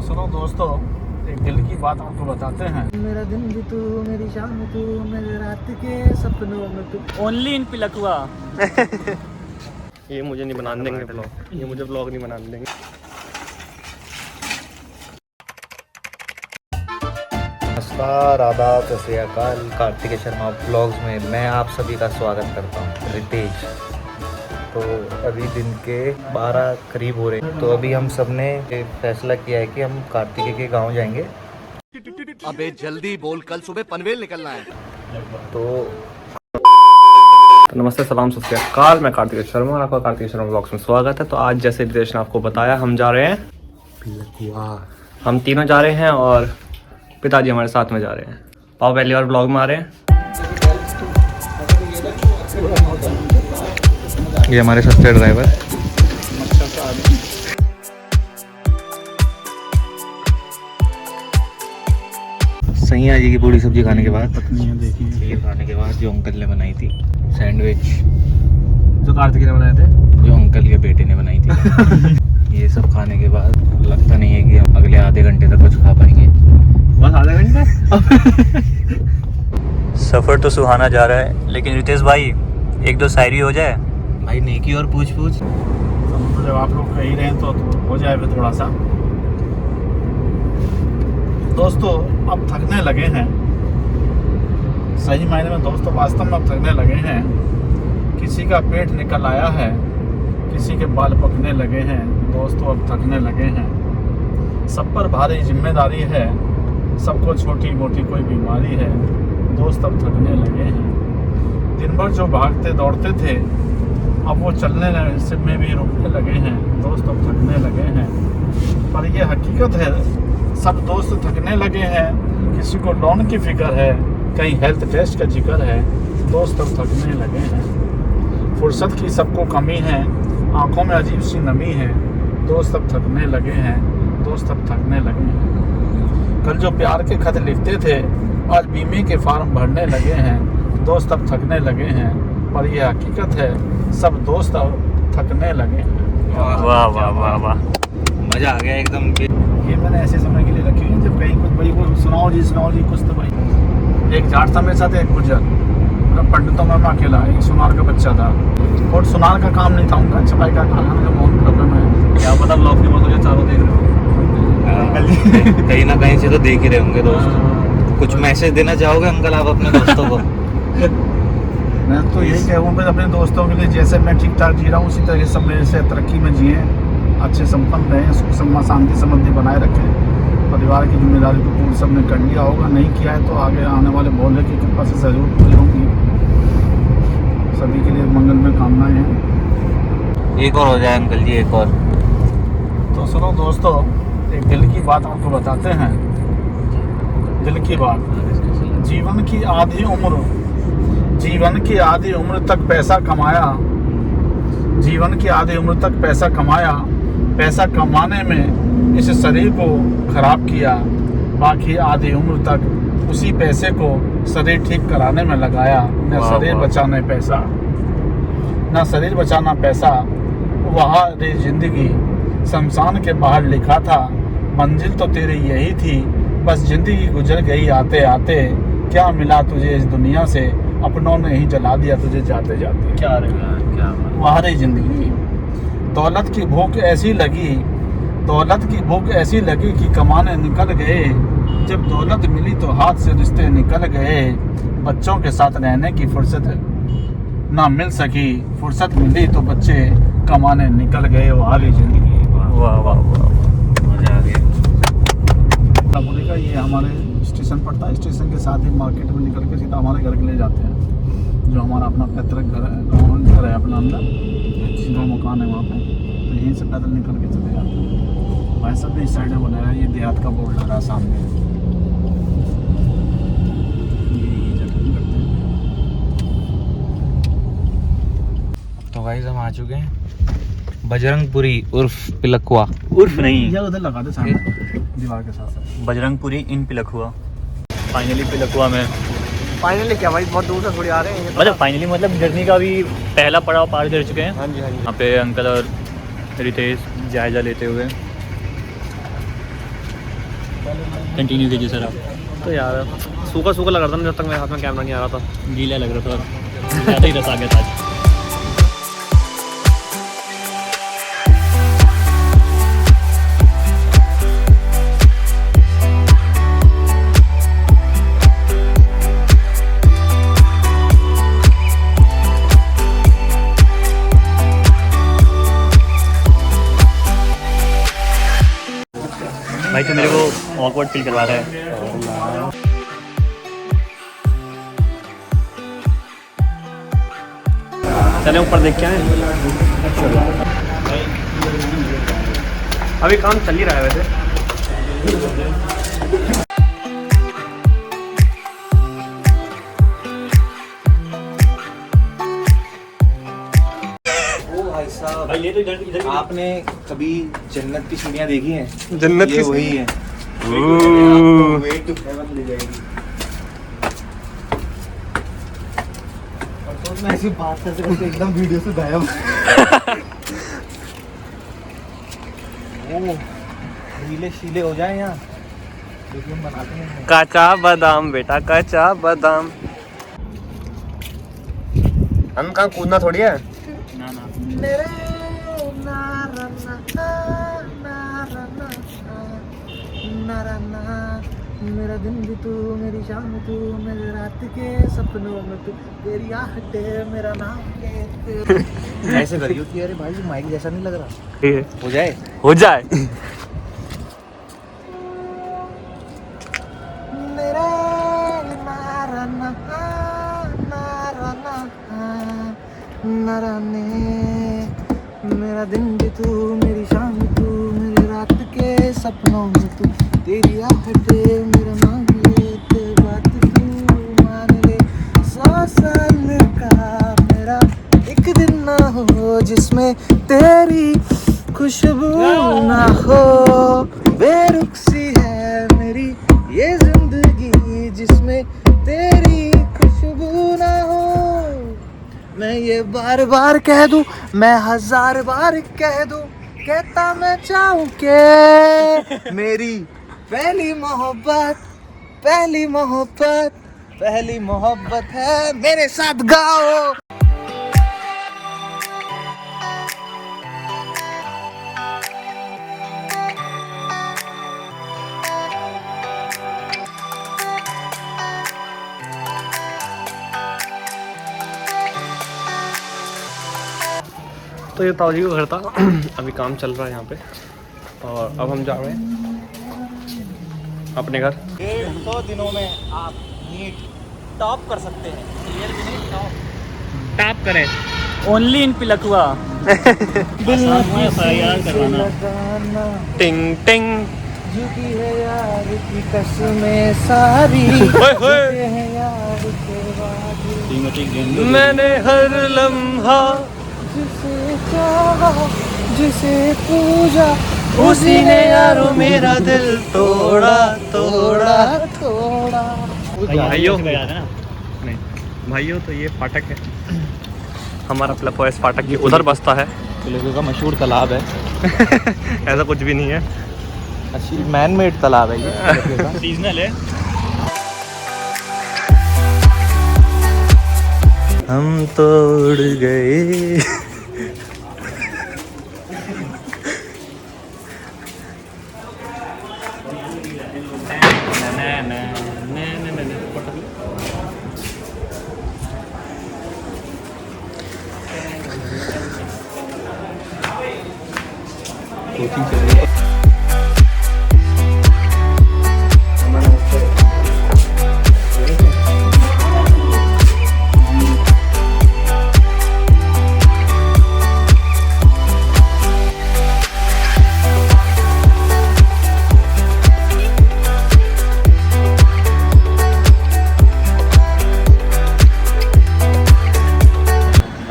सुनो दोस्तों, एक दिल की बात आपको बताते हैं। मेरा दिन भी तू, मेरी शाम तू, मेरे रात के सपनों में तू। Only in Pilkhuwa. ये मुझे नहीं बनाने देंगे ब्लॉग, ये मुझे ब्लॉग नहीं बनाने देंगे। नमस्कार, आदाब, सत श्री अकाल। कार्तिक शर्मा ब्लॉग्स में मैं आप सभी का स्वागत करता हूँ, रितेश। तो अभी दिन के 12 करीब हो रहे हैं। तो अभी हम सब ने फैसला किया है कि हम कार्तिक के गांव जाएंगे। अबे जल्दी बोल, कल सुबह पनवेल निकलना है। तो नमस्ते, सलाम, सत श्री अकाल। मैं कार्तिक शर्मा और आपका कार्तिक शर्मा ब्लॉग्स में स्वागत है। तो आज जैसे रितेश ने आपको बताया, हम जा रहे हैं पिलकुआ। हम तीनों जा रहे हैं और पिताजी हमारे साथ में जा रहे हैं। पापा पहली बार ब्लॉग में आ रहे हैं। ये हमारे सस्ते ड्राइवर। सैया जी की पूरी सब्जी खाने के बाद, देखिए खीर खाने के बाद, जो अंकल ने बनाई थी, सैंडविच जो कार्तिक ने बनाए थे, जो अंकल के बेटे ने बनाई थी, ये सब खाने के बाद लगता नहीं है कि हम अगले आधे घंटे तक कुछ खा पाएंगे। बस आधा घंटा। सफ़र तो सुहाना जा रहा है, लेकिन रितेश भाई एक दो शायरी हो जाए। भाई नेकी और पूछ पूछ। तो जब आप लोग कह रहे हैं तो हो जाए फिर थोड़ा सा। दोस्तों अब थकने लगे हैं, सही मायने में दोस्तों वास्तव में अब थकने लगे हैं। किसी का पेट निकल आया है, किसी के बाल पकने लगे हैं। दोस्तों अब थकने लगे हैं, सब पर भारी जिम्मेदारी है, सबको छोटी मोटी कोई बीमारी है। दोस्त अब थकने लगे हैं। दिन भर जो भागते दौड़ते थे, अब वो चलने में भी रुकने लगे हैं। दोस्त अब थकने लगे हैं, पर ये हकीकत है, सब दोस्त थकने लगे हैं। किसी को लोन की फिक्र है, कहीं हेल्थ टेस्ट का जिक्र है। दोस्त अब थकने लगे हैं। फुर्सत की सबको कमी है, आंखों में अजीब सी नमी है। दोस्त अब थकने लगे हैं, दोस्त अब थकने लगे हैं। कल जो प्यार के खत लिखते थे, आज बीमे के फार्म भरने लगे हैं। दोस्त अब थकने लगे हैं, पर यह हकीकत है, सब दोस्त अब थकने लगे हैं। वाह वाह वाह वाह, मजा आ गया एकदम। ये मैंने ऐसे समय के लिए रखी हुई, जब कहीं कुछ भाई वो सुनाओ जी कुछ तो भाई। एक जाट था मेरे साथ, एक गुजर। पंडितों में मैं अकेला, एक सुनार का बच्चा था। और सुनार का काम नहीं था उनका छपाई का काम, जो बहुत प्रॉब्लम है। क्या पता ब्लॉग की मुझे चारों देख रहे हो। कहीं ना कहीं से तो देख ही रहे होंगे दोस्त। कुछ मैसेज देना चाहोगे अंकल आप अपने दोस्तों को? मैं तो यही कहूँगा अपने दोस्तों के लिए, जैसे मैं ठीक ठाक जी रहा हूँ उसी तरह सब मेरे से तरक्की में जिए, अच्छे संपन्न रहें, सुख सम्मान शांति समृद्धि बनाए रखें। परिवार की जिम्मेदारी को पूर्ण सबने कर लिया होगा, नहीं किया है तो आगे आने वाले भोले की कृपा से जरूर पूरी होंगी। सभी के लिए मंगल में कामनाएं हैं। एक और हो जाए अंकल जी, एक और। तो सुनो दोस्तों, एक दिल की बात आपको बताते हैं। दिल की बात, जीवन की आधी उम्र तक पैसा कमाया, जीवन की आधी उम्र तक पैसा कमाया, पैसा कमाने में इस शरीर को खराब किया, बाकी आधी उम्र तक उसी पैसे को शरीर ठीक कराने में लगाया। न शरीर बचाने पैसा, न शरीर बचाना पैसा, वहाँ रे जिंदगी शमशान के बाहर लिखा था। मंजिल तो तेरी यही थी, बस जिंदगी गुजर गई आते आते। क्या मिला तुझे इस दुनिया से, अपनों ने ही जला दिया तुझे जाते जाते। क्या क्या वहाँ रे जिंदगी। दौलत की भूख ऐसी लगी कि कमाने निकल गए। जब दौलत मिली तो हाथ से रिश्ते निकल गए। बच्चों के साथ रहने की फुर्सत ना मिल सकी, फुर्सत मिली तो बच्चे कमाने निकल गए। वो हारी जिंदगी। वाह वाह वाह, मजा आ गया। तमुरी का ये हमारे स्टेशन पड़ता है, स्टेशन के साथ ही मार्केट में निकल के सीधा हमारे घर के ले जाते हैं, जो हमारा अपना पैतृक घर है अपना अंदर, दो मकान है वहाँ पे। तो यहीं से पैदल निकल के चले जाते हैं। भाई सब इस साइड में बनाया है, ये देहात का बोर्ड लगा सामने। तो गाइस हम आ चुके हैं बजरंगपुरी उर्फ पिलकुआ। उर्फ नहीं, या उधर लगा दे सामने दीवार के साथ। बजरंगपुरी इन पिलकुआ। फाइनली पिलकुआ में। फाइनली क्या भाई, बहुत दूर से थोड़ी आ रहे हैं। मतलब फाइनली मतलब जर्नी का भी पहला पड़ाव पार कर चुके हैं। हाँ जी हाँ जी। यहाँ पे अंकल और रितेश जायजा लेते हुए कंटिन्यू कीजिए सर आप। तो यार सूखा सूखा लग रहा था ना जब तक मेरे हाथ में कैमरा नहीं आ रहा था। गीला लग रहा था और ज़्यादा ही रस आ गया था आज। भाई तो मेरे को ऑकवर्ड फील करवा रहा है। चले ऊपर देख के आए। अभी काम चल ही रहा है वैसे। भाई साहब, भाई ये तो इधर आपने कभी जन्नत की सीढ़ियाँ देखी हैं? जन्नत ये की वही है। ओह। वे टू हेवन ले जाएगी। और सोचना ऐसी बात करते करते एकदम वीडियो से गायब। ओह, रीले शीले हो जाए यहाँ, देखिए हम बनाते हैं। काचा बादाम बेटा, काचा बादाम। हम कहाँ कूदना थोड़ी है। ना ना मेरा दिन भी तू, मेरी शाम तू, मेरे रात के सपनों में तू, तेरी आहटें मेरा नाम। ऐसे करियो कि अरे भाई माइक जैसा नहीं लग रहा, ठीक है, हो जाए। हो जाए। मेरा दिन भी तू, मेरी शाम तू, मेरी रात के सपनों में तू, तेरी आहटे मेरा नाम ले, बात तू मान ले। 100 साल का मेरा एक दिन ना हो जिसमें तेरी खुशबू ना हो। बेरुख सी है मेरी ये जिंदगी जिसमें तेरी खुशबू ना हो। मैं ये बार बार कह दूं, मैं 1000 बार कह दूं, कहता मैं चाहूं के मेरी पहली मोहब्बत, पहली मोहब्बत, पहली मोहब्बत है। मेरे साथ गाओ। तो ये ताऊ जी का घर था। अभी काम चल रहा है यहाँ पे और अब हम जा रहे हैं अपने घर। 150 दिनों में आप नीट टॉप कर सकते हैं। क्लियर भी नहीं, टॉप। टैप करें। ओनली इन पिलकुआ दिल यार करवाना। टिंग टिंग। झुकी है यार की कसमें सारी, ओए होए। झुके हैं यार के वादे। मैंने हर लम्हा जिसे चाहा, जिसे पूजा, उसी ने यारो मेरा दिल तोड़ा तोड़ा। थोड़ा। भाइयों नहीं भाइयों, तो ये फाटक है हमारा। प्लपॉइस फाटक के उधर बसता है। पिलकुआ का मशहूर तालाब है। ऐसा कुछ भी नहीं है, असली मैन मेड तालाब है ये। सीजनल है। हम तोड़ गए।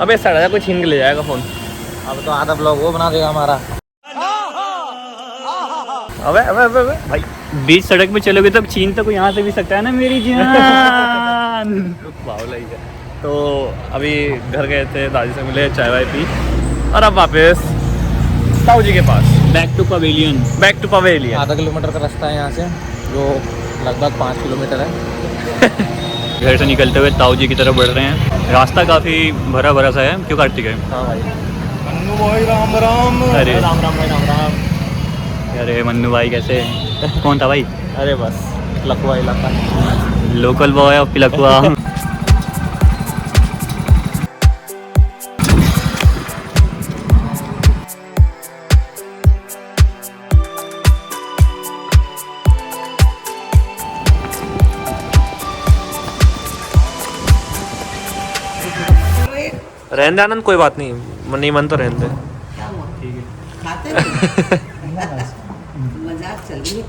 अबे सड़ा कोई छीन के ले जाएगा फोन। अब तो आधा ब्लॉग वो बना देगा हमारा। अबे अबे अबे अबे भाई बीच सड़क पे चलोगे तो छीन तो कोई यहाँ से भी सकता है ना मेरी जान। बावला ही है। तो अभी घर गए थे, दादी से मिले, चाय वाय पी और अब वापस ताऊ जी के पास। Back to pavilion. Back to pavilion. आधा किलोमीटर का रास्ता है यहाँ से। जो लगभग 5 किलोमीटर है। घर से निकलते हुए ताऊ जी की तरफ बढ़ रहे हैं। रास्ता काफ़ी भरा भरा सा है, क्यों कार्तिक है? हाँ भाई। मन्नू भाई राम राम। अरे राम राम भाई, राम राम। अरे मन्नू भाई कैसे? कौन था भाई? अरे बस लखवा इलाका। Local boy of Pilkhuwa. रहने दे आनंद, कोई बात नहीं, नहीं मन तो रहने दे। खाते नहीं। मजाक चल रही है।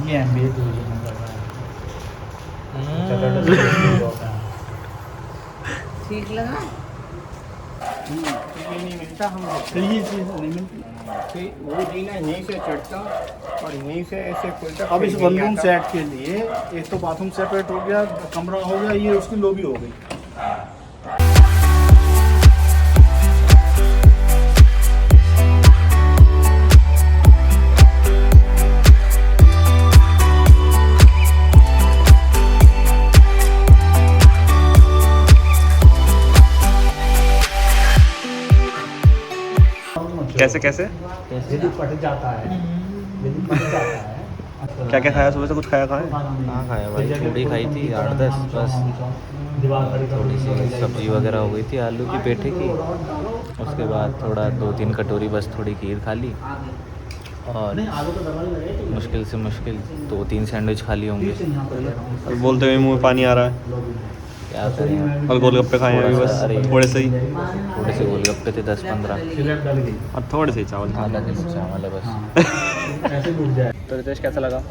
ये MBA तो ठीक लगा। नहीं मिलता, हम ये चीज़ नहीं मिलती। वो जीना यहीं से चढ़ता और यहीं से ऐसे खुलता। अब इस वन रूम सेट के लिए एक तो बाथरूम सेपरेट हो गया, कमरा हो गया, ये उसकी लॉबी हो गई। कैसे कैसे फट जाता है, क्या क्या खाया सुबह से? कुछ खाया खाया? हाँ खाया भाई, थोड़ी खाई थी 8-10 बस। थोड़ी सी सब्जी वगैरह हो गई थी आलू की पेठे की। उसके बाद थोड़ा 2-3 कटोरी बस थोड़ी खीर खा ली और मुश्किल से मुश्किल 2-3 सैंडविच खा लिए होंगे। और बोलते हुए मुंह में पानी आ रहा है। क्या करें, और गोलगप्पे खाए हैं अभी बस, अरे थोड़े से ही। थोड़े से गोलगप्पे थे 10-15। और थोड़े से ही चावल खा आधा किलो चावल है बस। तो रितेश कैसा लगा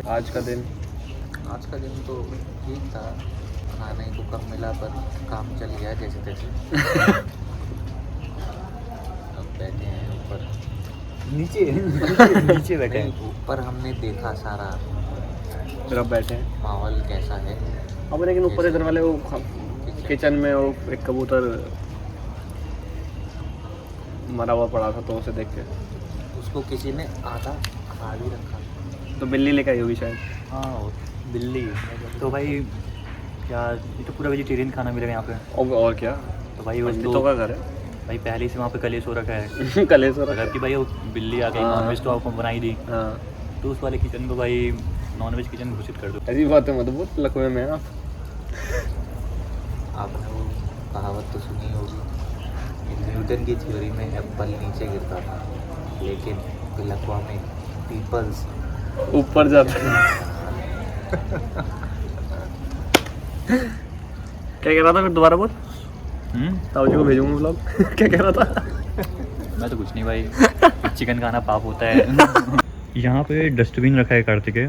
आज का दिन? आज का दिन तो ठीक था, खाने को कम मिला पर काम चल गया जैसे तैसे। अब बैठे हैं ऊपर। नीचे बैठे नहीं, हैं, ऊपर हमने देखा सारा फिर अब बैठे हैं। माहौल कैसा है। अब लेकिन ऊपर इधर वाले वो किचन में वो एक कबूतर मरा हुआ पड़ा था, तो उसे देख के उसको किसी ने आधा खा भी रखा। तो बिल्ली लेकर आई होगी शायद। हाँ बिल्ली। तो भाई क्या, ये तो पूरा वेजिटेरियन खाना मिलेगा यहाँ पे? और क्या, तो भाई वो पंडितों का घर है। भाई पहले से वहाँ पे कलेश हो रखा है। कलेश्वर। अगर कि भाई वो बिल्ली आ गई, हाँ। नॉनवेज तो आपको बनाई दी, हाँ तो उस वाले किचन को भाई नॉनवेज किचन घोषित कर दो। ऐसी बात है, मतलब बहुत लकवे में है आप। आपने वो कहावत तो सुनी होगी कि न्यूटन की थ्योरी में एप्पल नीचे गिरता था, लेकिन पिलकुआ में पीपल्स ऊपर जाता है। क्या कह रहा था फिर, दोबारा बोल। ताऊ जी को भेजूंगा ब्लॉग। क्या कह रहा था? मैं तो कुछ नहीं भाई, चिकन खाना पाप होता है। यहाँ पे डस्टबिन रखा है कार्तिक है,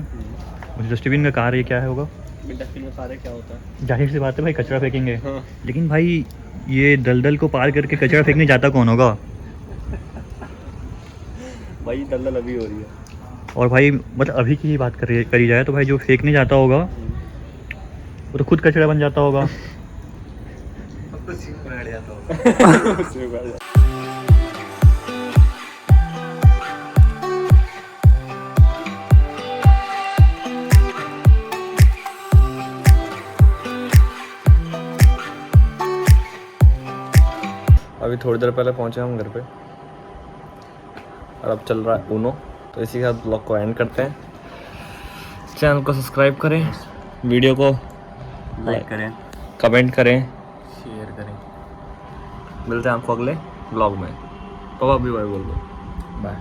उस डस्टबिन का कार्य क्या है होगा? डस्टबिन में सारे क्या होता है? जाहिर सी बात है भाई, कचरा फेंकेंगे। हाँ। लेकिन भाई ये दलदल को पार करके कचरा फेंकने जाता कौन होगा? भाई दलदल अभी हो रही है। और भाई मतलब अभी की ही बात करी जाए तो भाई जो फेंकने जाता होगा वो तो खुद कचरा बन जाता होगा। अभी थोड़ी देर पहले पहुंचे हम घर पे और अब चल रहा है ऊनो। तो इसी के साथ ब्लॉग को एंड करते हैं। चैनल को सब्सक्राइब करें, वीडियो को लाइक करें, कमेंट करें, शेयर करें। मिलते हैं आपको अगले ब्लॉग में। तो आप भी बाय बोल दो। बाय।